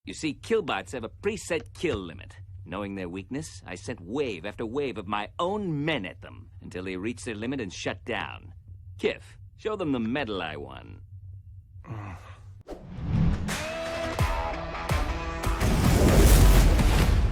You see, killbots have a preset kill limit. Knowing their weakness, I sent wave after wave of my own men at them until they reached their limit and shut down. Kif, show them the medal I won.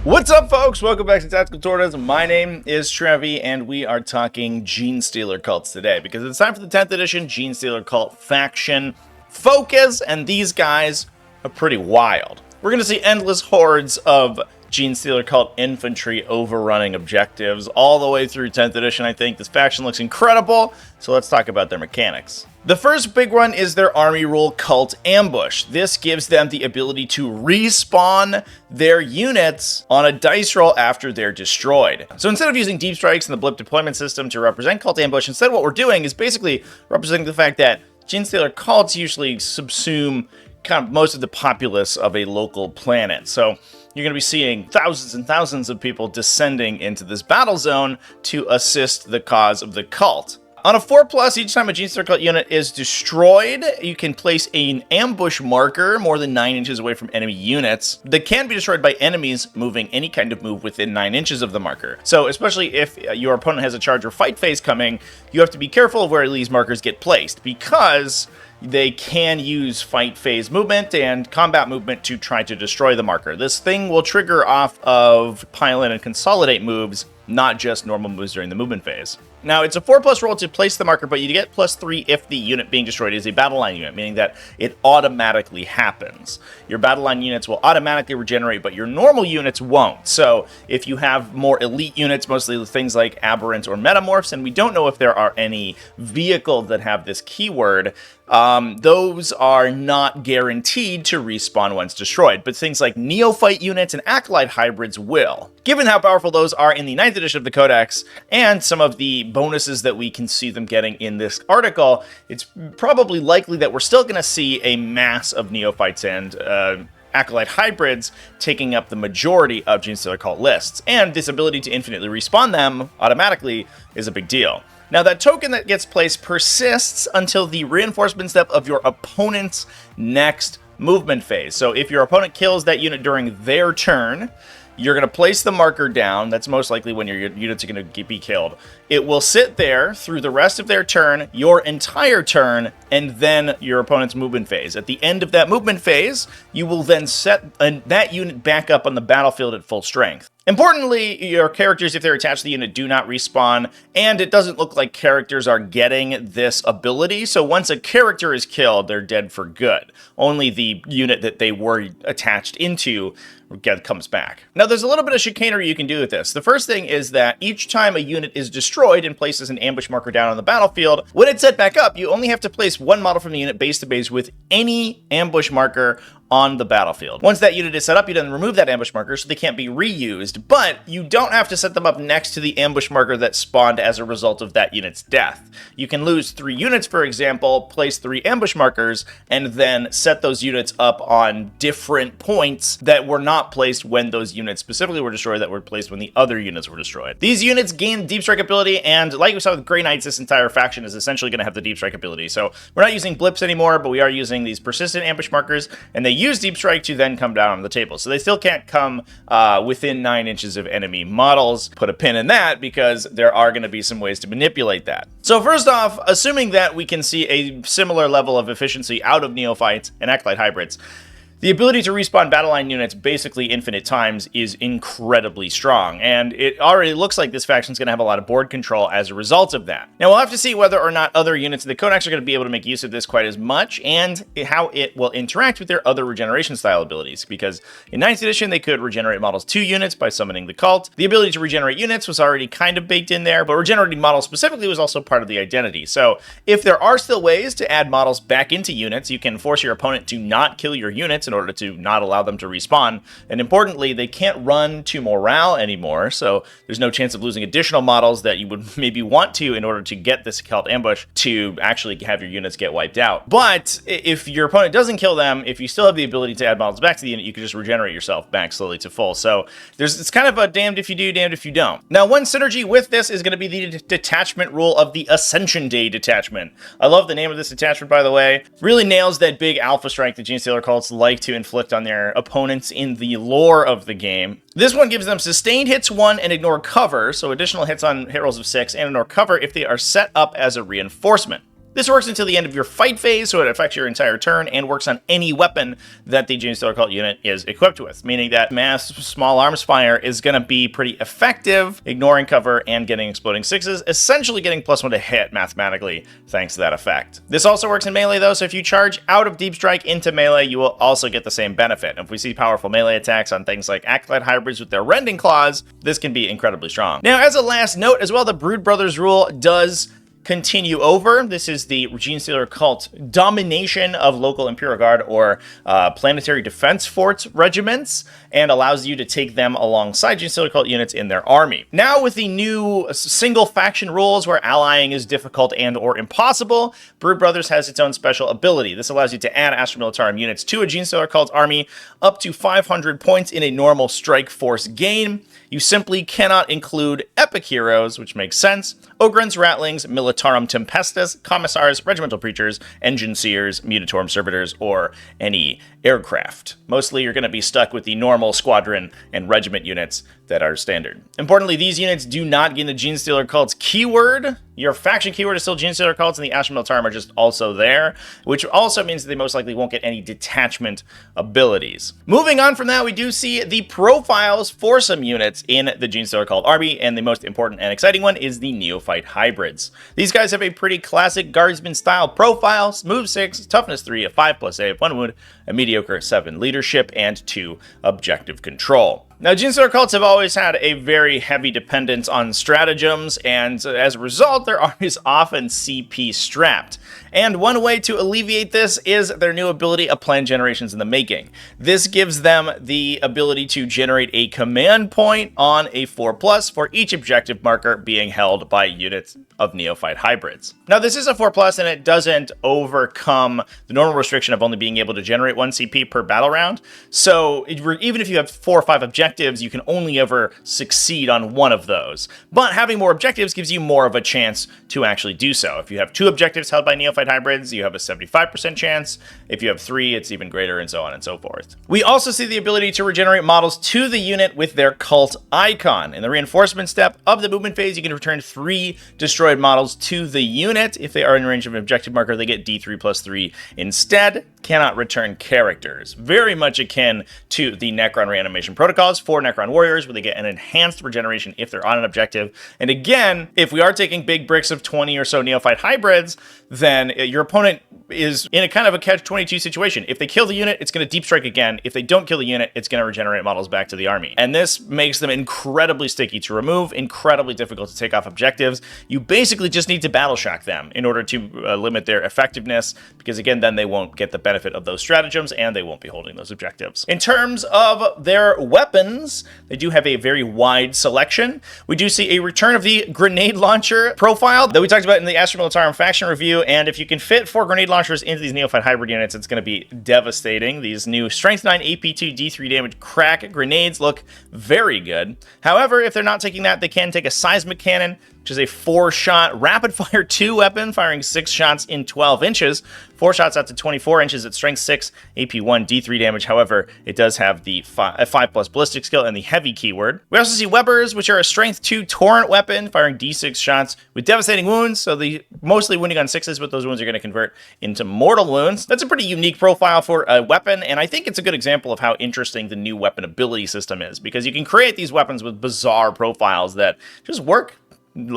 What's up, folks? Welcome back to TacticalTortoise. My name is Trevi, and we are talking Genestealer cults today because it's time for the 10th edition Genestealer cult faction focus, and these guys are pretty wild. We're going to see endless hordes of Genestealer cult infantry overrunning objectives all the way through 10th edition, I think. This faction looks incredible, so let's talk about their mechanics. The first big one is their army rule cult ambush. This gives them the ability to respawn their units on a dice roll after they're destroyed. So instead of using deep strikes and the blip deployment system to represent cult ambush, instead what we're doing is basically representing the fact that Genestealer cults usually subsume kind of most of the populace of a local planet. So you're going to be seeing thousands and thousands of people descending into this battle zone to assist the cause of the cult. On a 4+, each time a Genestealer cult unit is destroyed, you can place an ambush marker more than 9 inches away from enemy units that can be destroyed by enemies moving any kind of move within 9 inches of the marker. So especially if your opponent has a charge or fight phase coming, you have to be careful of where these markers get placed because they can use fight phase movement and combat movement to try to destroy the marker. This thing will trigger off of pile in and consolidate moves, not just normal moves during the movement phase. Now, it's a 4+ roll to place the marker, but you get +3 if the unit being destroyed is a battle line unit, meaning that it automatically happens. Your battle line units will automatically regenerate, but your normal units won't. So if you have more elite units, mostly things like aberrant or metamorphs, and we don't know if there are any vehicles that have this keyword, those are not guaranteed to respawn once destroyed, but things like neophyte units and acolyte hybrids will. Given how powerful those are in the 9th edition of the Codex, and some of the bonuses that we can see them getting in this article, it's probably likely that we're still going to see a mass of neophytes and acolyte hybrids taking up the majority of Genestealer cult lists, and this ability to infinitely respawn them automatically is a big deal. Now, that token that gets placed persists until the reinforcement step of your opponent's next movement phase. So if your opponent kills that unit during their turn, you're going to place the marker down. That's most likely when your units are going to be killed. It will sit there through the rest of their turn, your entire turn, and then your opponent's movement phase. At the end of that movement phase, you will then set that unit back up on the battlefield at full strength. Importantly, your characters, if they're attached to the unit, do not respawn, and it doesn't look like characters are getting this ability, so once a character is killed, they're dead for good. Only the unit that they were attached into comes back. Now, there's a little bit of chicanery you can do with this. The first thing is that each time a unit is destroyed and places an ambush marker down on the battlefield, when it's set back up, you only have to place one model from the unit base to base with any ambush marker on the battlefield. Once that unit is set up, you then remove that ambush marker so they can't be reused, but you don't have to set them up next to the ambush marker that spawned as a result of that unit's death. You can lose 3 units, for example, place 3 ambush markers, and then set those units up on different points that were not placed when those units specifically were destroyed, that were placed when the other units were destroyed. These units gain deep strike ability, and like we saw with Grey Knights, this entire faction is essentially going to have the deep strike ability. So we're not using blips anymore, but we are using these persistent ambush markers, and they use deep strike to then come down on the table. So they still can't come within 9 inches of enemy models. Put a pin in that because there are going to be some ways to manipulate that. So first off, assuming that we can see a similar level of efficiency out of neophytes and acolyte hybrids, the ability to respawn battle line units basically infinite times is incredibly strong, and it already looks like this faction is going to have a lot of board control as a result of that. Now, we'll have to see whether or not other units in the Codex are going to be able to make use of this quite as much, and how it will interact with their other regeneration style abilities, because in 9th edition, they could regenerate models 2 units by summoning the cult. The ability to regenerate units was already kind of baked in there, but regenerating models specifically was also part of the identity. So if there are still ways to add models back into units, you can force your opponent to not kill your units in order to not allow them to respawn. And importantly, they can't run to morale anymore, so there's no chance of losing additional models that you would maybe want to in order to get this cult ambush to actually have your units get wiped out. But if your opponent doesn't kill them, if you still have the ability to add models back to the unit, you can just regenerate yourself back slowly to full. So it's kind of a damned if you do, damned if you don't. Now, one synergy with this is going to be the detachment rule of the Ascension Day detachment. I love the name of this detachment, by the way. Really nails that big alpha strike that Genestealer cults like like to inflict on their opponents in the lore of the game. This one gives them sustained hits 1 and ignore cover, so additional hits on hit rolls of 6 and ignore cover if they are set up as a reinforcement. This works until the end of your fight phase, so it affects your entire turn and works on any weapon that the Genestealer Cult unit is equipped with, meaning that mass small arms fire is going to be pretty effective, ignoring cover and getting exploding 6s, essentially getting +1 to hit mathematically thanks to that effect. This also works in melee though, so if you charge out of Deep Strike into melee, you will also get the same benefit. If we see powerful melee attacks on things like Acolyte hybrids with their rending claws, this can be incredibly strong. Now, as a last note as well, the Brood Brothers rule does continue over. This is the Genestealer Cult domination of local Imperial Guard or planetary defense forts regiments, and allows you to take them alongside Genestealer Cult units in their army. Now with the new single faction rules where allying is difficult and or impossible, Brood Brothers has its own special ability. This allows you to add Astra Militarum units to a Genestealer Cult army up to 500 points in a normal strike force game. You simply cannot include epic heroes, which makes sense, Ogrins, Ratlings, Militarum Tempestus, Commissars, Regimental Preachers, Engine Seers, Munitorum Servitors, or any aircraft. Mostly you're going to be stuck with the normal squadron and regiment units that are standard. Importantly, these units do not gain the Genestealer Cult's keyword. Your faction keyword is still Genestealer Cults, and the Astra Militarum are just also there, which also means that they most likely won't get any detachment abilities. Moving on from that, we do see the profiles for some units in the Genestealer Cult army, and the most important and exciting one is the Neophyte Hybrids. These guys have a pretty classic Guardsman-style profile, move 6, toughness 3, a 5+8, 1 wound, a mediocre 7 leadership, and 2 objective control. Now, Genestealer Cults have always had a very heavy dependence on stratagems, and as a result, their armies often CP strapped. And one way to alleviate this is their new ability, A Plan Generations in the Making. This gives them the ability to generate a command point on a 4+ for each objective marker being held by units of Neophyte Hybrids. Now, this is a 4+, and it doesn't overcome the normal restriction of only being able to generate 1 CP per battle round. So even if you have 4 or 5 objectives, you can only ever succeed on one of those. But having more objectives gives you more of a chance to actually do so. If you have 2 objectives held by Neophyte Hybrids, you have a 75% chance. If you have 3, it's even greater, and so on and so forth. We also see the ability to regenerate models to the unit with their cult icon. In the reinforcement step of the movement phase, you can return 3 destroyed models to the unit. If they are in range of an objective marker, they get D3+3 instead. Cannot return characters. Very much akin to the Necron reanimation protocols for Necron warriors, where they get an enhanced regeneration if they're on an objective. And again, if we are taking big bricks of 20 or so Neophyte Hybrids, then your opponent is in a kind of a catch-22 situation. If they kill the unit, it's going to deep strike again. If they don't kill the unit, it's going to regenerate models back to the army. And this makes them incredibly sticky to remove, incredibly difficult to take off objectives. You basically just need to battle shock them in order to limit their effectiveness, because again, then they won't get the benefit of those stratagems and they won't be holding those objectives. In terms of their weapons, they do have a very wide selection. We do see a return of the grenade launcher profile that we talked about in the Astra Militarum faction review, and if you can fit 4 grenade launchers into these Neophyte Hybrid units, it's going to be devastating. These new Strength 9 AP2 D3 damage crack grenades look very good. However, if they're not taking that, they can take a seismic cannon, which is a 4-shot rapid-fire 2 weapon, firing 6 shots in 12 inches. 4 shots out to 24 inches at strength 6, AP1, D3 damage. However, it does have the 5+ ballistic skill and the heavy keyword. We also see Webbers, which are a strength 2 torrent weapon, firing D6 shots with devastating wounds. So the mostly wounding on 6s, but those wounds are going to convert into mortal wounds. That's a pretty unique profile for a weapon, and I think it's a good example of how interesting the new weapon ability system is, because you can create these weapons with bizarre profiles that just work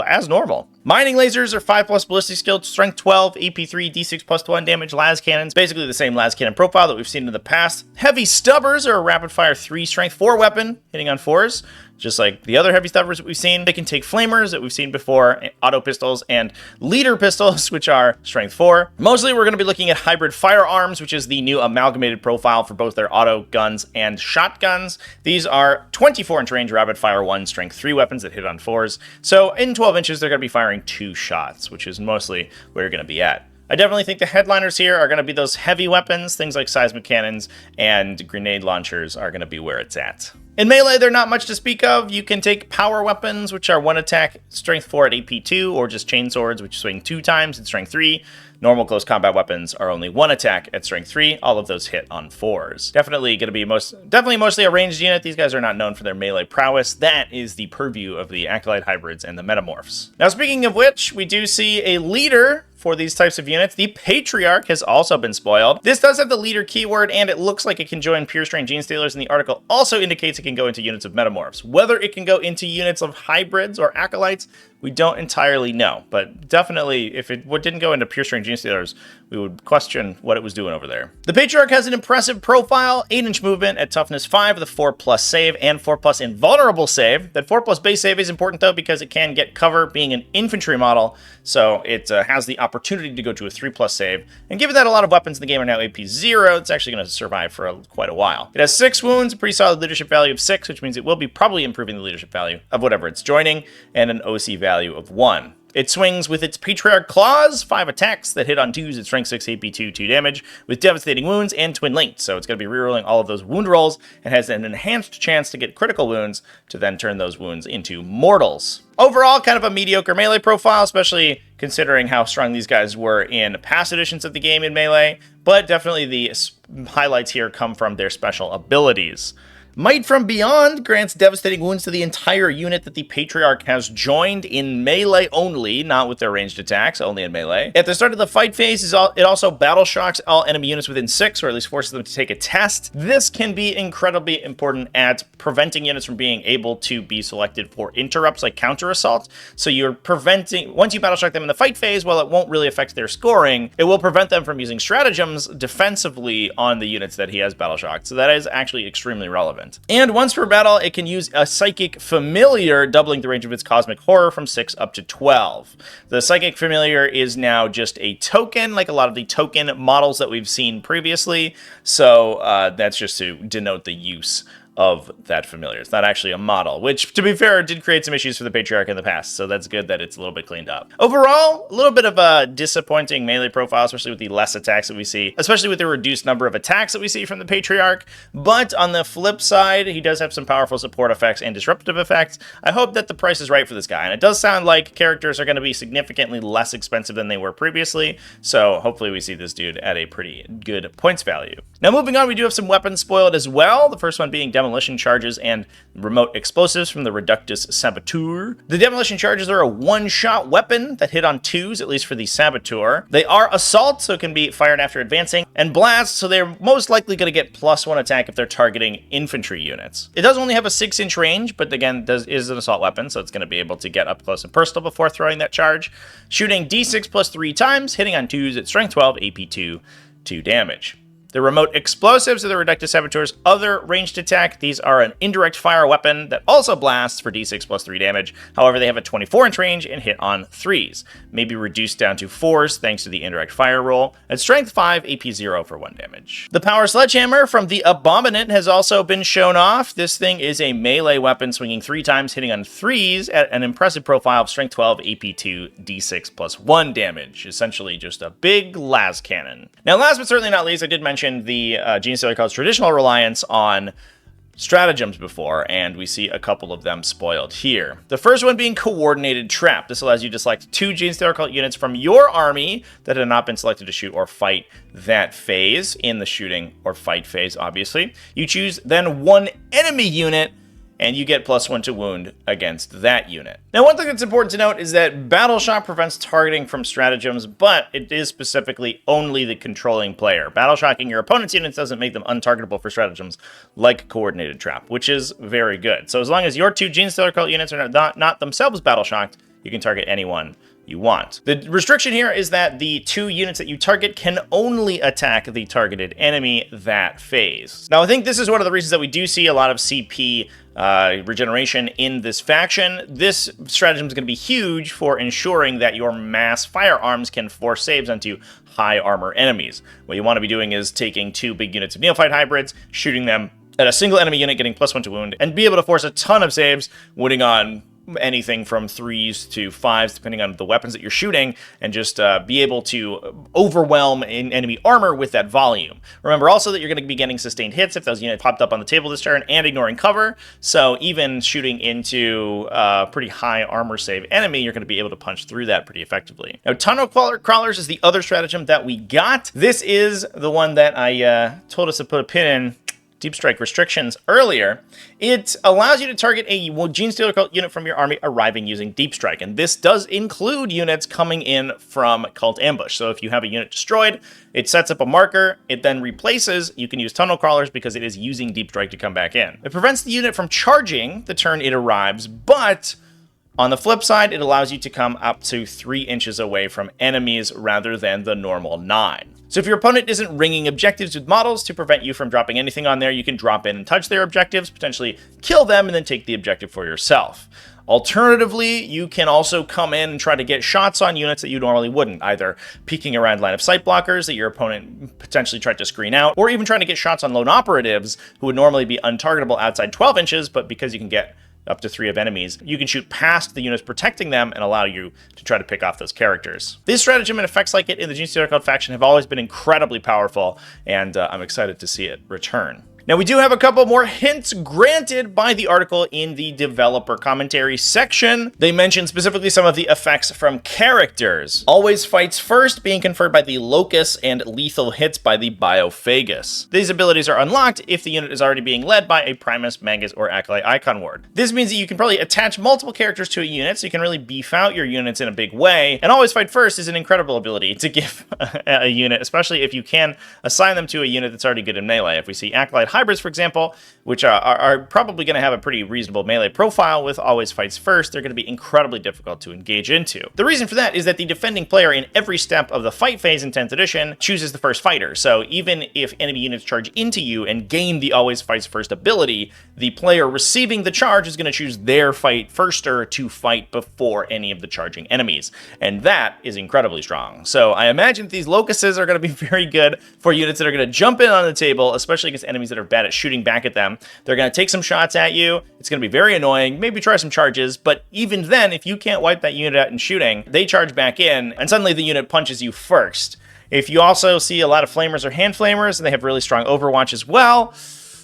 as normal. Mining lasers are 5+ ballistic skill, strength 12, AP3, D6+1 damage, las cannons. Basically the same las cannon profile that we've seen in the past. Heavy stubbers are a rapid fire 3 strength 4 weapon, hitting on 4s. Just like the other heavy stubbers that we've seen. They can take flamers that we've seen before, auto pistols, and leader pistols, which are strength 4. Mostly we're going to be looking at hybrid firearms, which is the new amalgamated profile for both their auto guns and shotguns. These are 24-inch range rapid fire 1 strength 3 weapons that hit on 4s. So in 12 inches, they're going to be firing 2 shots, which is mostly where you're going to be at. I definitely think the headliners here are going to be those heavy weapons. Things like seismic cannons and grenade launchers are going to be where it's at. In melee, they're not much to speak of. You can take power weapons, which are 1 attack, strength 4 at AP 2, or just chain swords, which swing 2 times at strength 3. Normal close combat weapons are only 1 attack at strength 3. All of those hit on 4s. Definitely going to be mostly a ranged unit. These guys are not known for their melee prowess. That is the purview of the Acolyte hybrids and the Metamorphs. Now, speaking of which, we do see a leader for these types of units. The Patriarch has also been spoiled. This does have the leader keyword, and it looks like it can join pure strain Genestealers, and the article also indicates it can go into units of Metamorphs. Whether it can go into units of hybrids or acolytes, we don't entirely know, but definitely if it didn't go into pure strain Genestealers, we would question what it was doing over there. The Patriarch has an impressive profile, 8-inch movement at toughness 5 with a 4+ save and 4+ invulnerable save. That 4+ base save is important though because it can get cover being an infantry model, so it has the opportunity to go to a 3+ save. And given that a lot of weapons in the game are now AP 0, it's actually going to survive for quite a while. It has 6 wounds, a pretty solid leadership value of 6, which means it will be probably improving the leadership value of whatever it's joining, and an OC value of 1. It swings with its Patriarch Claws, 5 attacks that hit on 2s at strength 6 AP 2, 2 damage, with devastating wounds and twin linked. So it's going to be rerolling all of those wound rolls and has an enhanced chance to get critical wounds to then turn those wounds into mortals. Overall, kind of a mediocre melee profile, especially considering how strong these guys were in past editions of the game in melee, but definitely the highlights here come from their special abilities. Might from Beyond grants devastating wounds to the entire unit that the Patriarch has joined in melee only, not with their ranged attacks, only in melee. At the start of the fight phase, it also battle shocks all enemy units within 6, or at least forces them to take a test. This can be incredibly important at preventing units from being able to be selected for interrupts like counter assault. So you're preventing, once you battle shock them in the fight phase, while it won't really affect their scoring, it will prevent them from using stratagems defensively on the units that he has battle shocked. So that is actually extremely relevant. And once per battle, it can use a Psychic Familiar, doubling the range of its Cosmic Horror from 6 up to 12. The Psychic Familiar is now just a token, like a lot of the token models that we've seen previously, so that's just to denote the use of that familiar. It's not actually a model, which, to be fair, did create some issues for the Patriarch in the past, so that's good that it's a little bit cleaned up. Overall, a little bit of a disappointing melee profile, especially with the less attacks that we see, especially with the reduced number of attacks that we see from the Patriarch, but on the flip side, he does have some powerful support effects and disruptive effects. I hope that the price is right for this guy, and it does sound like characters are going to be significantly less expensive than they were previously, so hopefully we see this dude at a pretty good points value. Now moving on, we do have some weapons spoiled as well, the first one being Demolition Charges and remote explosives from the Reductus Saboteur. The Demolition Charges are a one-shot weapon that hit on 2s, at least for the Saboteur. They are assault, so can be fired after advancing, and blast, so they're most likely going to get +1 attack if they're targeting infantry units. It does only have a 6-inch range, but again, is an assault weapon, so it's going to be able to get up close and personal before throwing that charge. Shooting D6 plus 3 times, hitting on 2s at strength 12, AP 2, 2 damage. The remote explosives are the Reductus Saboteur's other ranged attack. These are an indirect fire weapon that also blasts for d6 plus 3 damage. However, they have a 24-inch range and hit on 3s. May be reduced down to 4s thanks to the indirect fire roll. At strength 5, AP 0 for 1 damage. The Power Sledgehammer from the Abominant has also been shown off. This thing is a melee weapon swinging 3 times, hitting on 3s at an impressive profile of strength 12, AP 2, d6 plus 1 damage. Essentially just a big las cannon. Now last but certainly not least, I did mention the Genestealer Cult's traditional reliance on stratagems before, and we see a couple of them spoiled here. The first one being Coordinated Trap. This allows you to select 2 Genestealer Cult units from your army that have not been selected to shoot or fight that phase, in the shooting or fight phase, obviously. You choose then 1 enemy unit, and you get +1 to wound against that unit. Now, one thing that's important to note is that Battle Shock prevents targeting from stratagems, but it is specifically only the controlling player. Battle Shocking your opponent's units doesn't make them untargetable for stratagems like Coordinated Trap, which is very good. So as long as your 2 Genestealer Cult units are not themselves Battle Shocked, you can target anyone you want. The restriction here is that the 2 units that you target can only attack the targeted enemy that phase. Now, I think this is one of the reasons that we do see a lot of CP regeneration in this faction. This stratagem is going to be huge for ensuring that your mass firearms can force saves onto high armor enemies. What you want to be doing is taking 2 big units of Neophyte hybrids, shooting them at a single enemy unit, getting +1 to wound, and be able to force a ton of saves, winning on anything from 3s to 5s, depending on the weapons that you're shooting, and just be able to overwhelm enemy armor with that volume. Remember also that you're going to be getting sustained hits if those units popped up on the table this turn, and ignoring cover, so even shooting into a pretty high armor save enemy, you're going to be able to punch through that pretty effectively. Now, tunnel crawlers is the other stratagem that we got. This is the one that I told us to put a pin in Deep Strike restrictions earlier. It allows you to target a Genestealer cult unit from your army arriving using Deep Strike, and this does include units coming in from Cult Ambush. So if you have a unit destroyed, it sets up a marker, it then replaces, you can use tunnel crawlers because it is using Deep Strike to come back in. It prevents the unit from charging the turn it arrives, but on the flip side, it allows you to come up to 3 inches away from enemies rather than the normal 9. So if your opponent isn't ringing objectives with models to prevent you from dropping anything on there, you can drop in and touch their objectives, potentially kill them, and then take the objective for yourself. Alternatively, you can also come in and try to get shots on units that you normally wouldn't, either peeking around line of sight blockers that your opponent potentially tried to screen out, or even trying to get shots on lone operatives who would normally be untargetable outside 12 inches, but because you can get up to 3 of enemies, you can shoot past the units protecting them and allow you to try to pick off those characters. This stratagem and effects like it in the Genestealer cult faction have always been incredibly powerful, and I'm excited to see it return. Now, we do have a couple more hints granted by the article in the developer commentary section. They mention specifically some of the effects from characters. Always fights first, being conferred by the Locus, and lethal hits by the Biophagus. These abilities are unlocked if the unit is already being led by a Primus, Magus, or Acolyte Icon Ward. This means that you can probably attach multiple characters to a unit, so you can really beef out your units in a big way. And Always Fight First is an incredible ability to give a unit, especially if you can assign them to a unit that's already good in melee. If we see Acolyte Hybrids, for example, which are probably going to have a pretty reasonable melee profile with Always Fights First, they're going to be incredibly difficult to engage into. The reason for that is that the defending player in every step of the fight phase in 10th edition chooses the first fighter. So even if enemy units charge into you and gain the Always Fights First ability, the player receiving the charge is going to choose their fight firster to fight before any of the charging enemies. And that is incredibly strong. So I imagine these Locuses are going to be very good for units that are going to jump in on the table, especially against enemies that are bad at shooting back at them. They're going to take some shots at you. It's going to be very annoying. Maybe try some charges, but even then, if you can't wipe that unit out in shooting, they charge back in, and suddenly the unit punches you first. If you also see a lot of flamers or hand flamers, and they have really strong overwatch as well,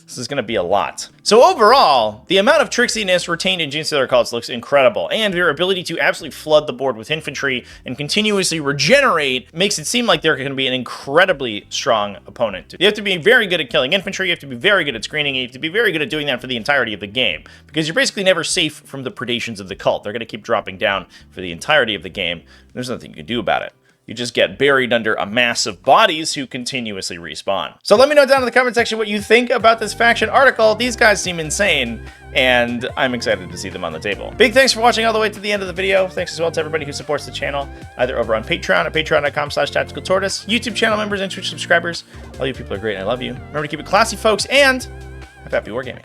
this is going to be a lot. So overall, the amount of tricksiness retained in Genestealer cults looks incredible, and their ability to absolutely flood the board with infantry and continuously regenerate makes it seem like they're going to be an incredibly strong opponent. You have to be very good at killing infantry, you have to be very good at screening, you have to be very good at doing that for the entirety of the game, because you're basically never safe from the predations of the cult. They're going to keep dropping down for the entirety of the game. There's nothing you can do about it. You just get buried under a mass of bodies who continuously respawn. So let me know down in the comment section what you think about this faction article. These guys seem insane, and I'm excited to see them on the table. Big thanks for watching all the way to the end of the video. Thanks as well to everybody who supports the channel, either over on Patreon at patreon.com/TacticalTortoise, YouTube channel members, and Twitch subscribers. All you people are great, and I love you. Remember to keep it classy, folks, and happy wargaming.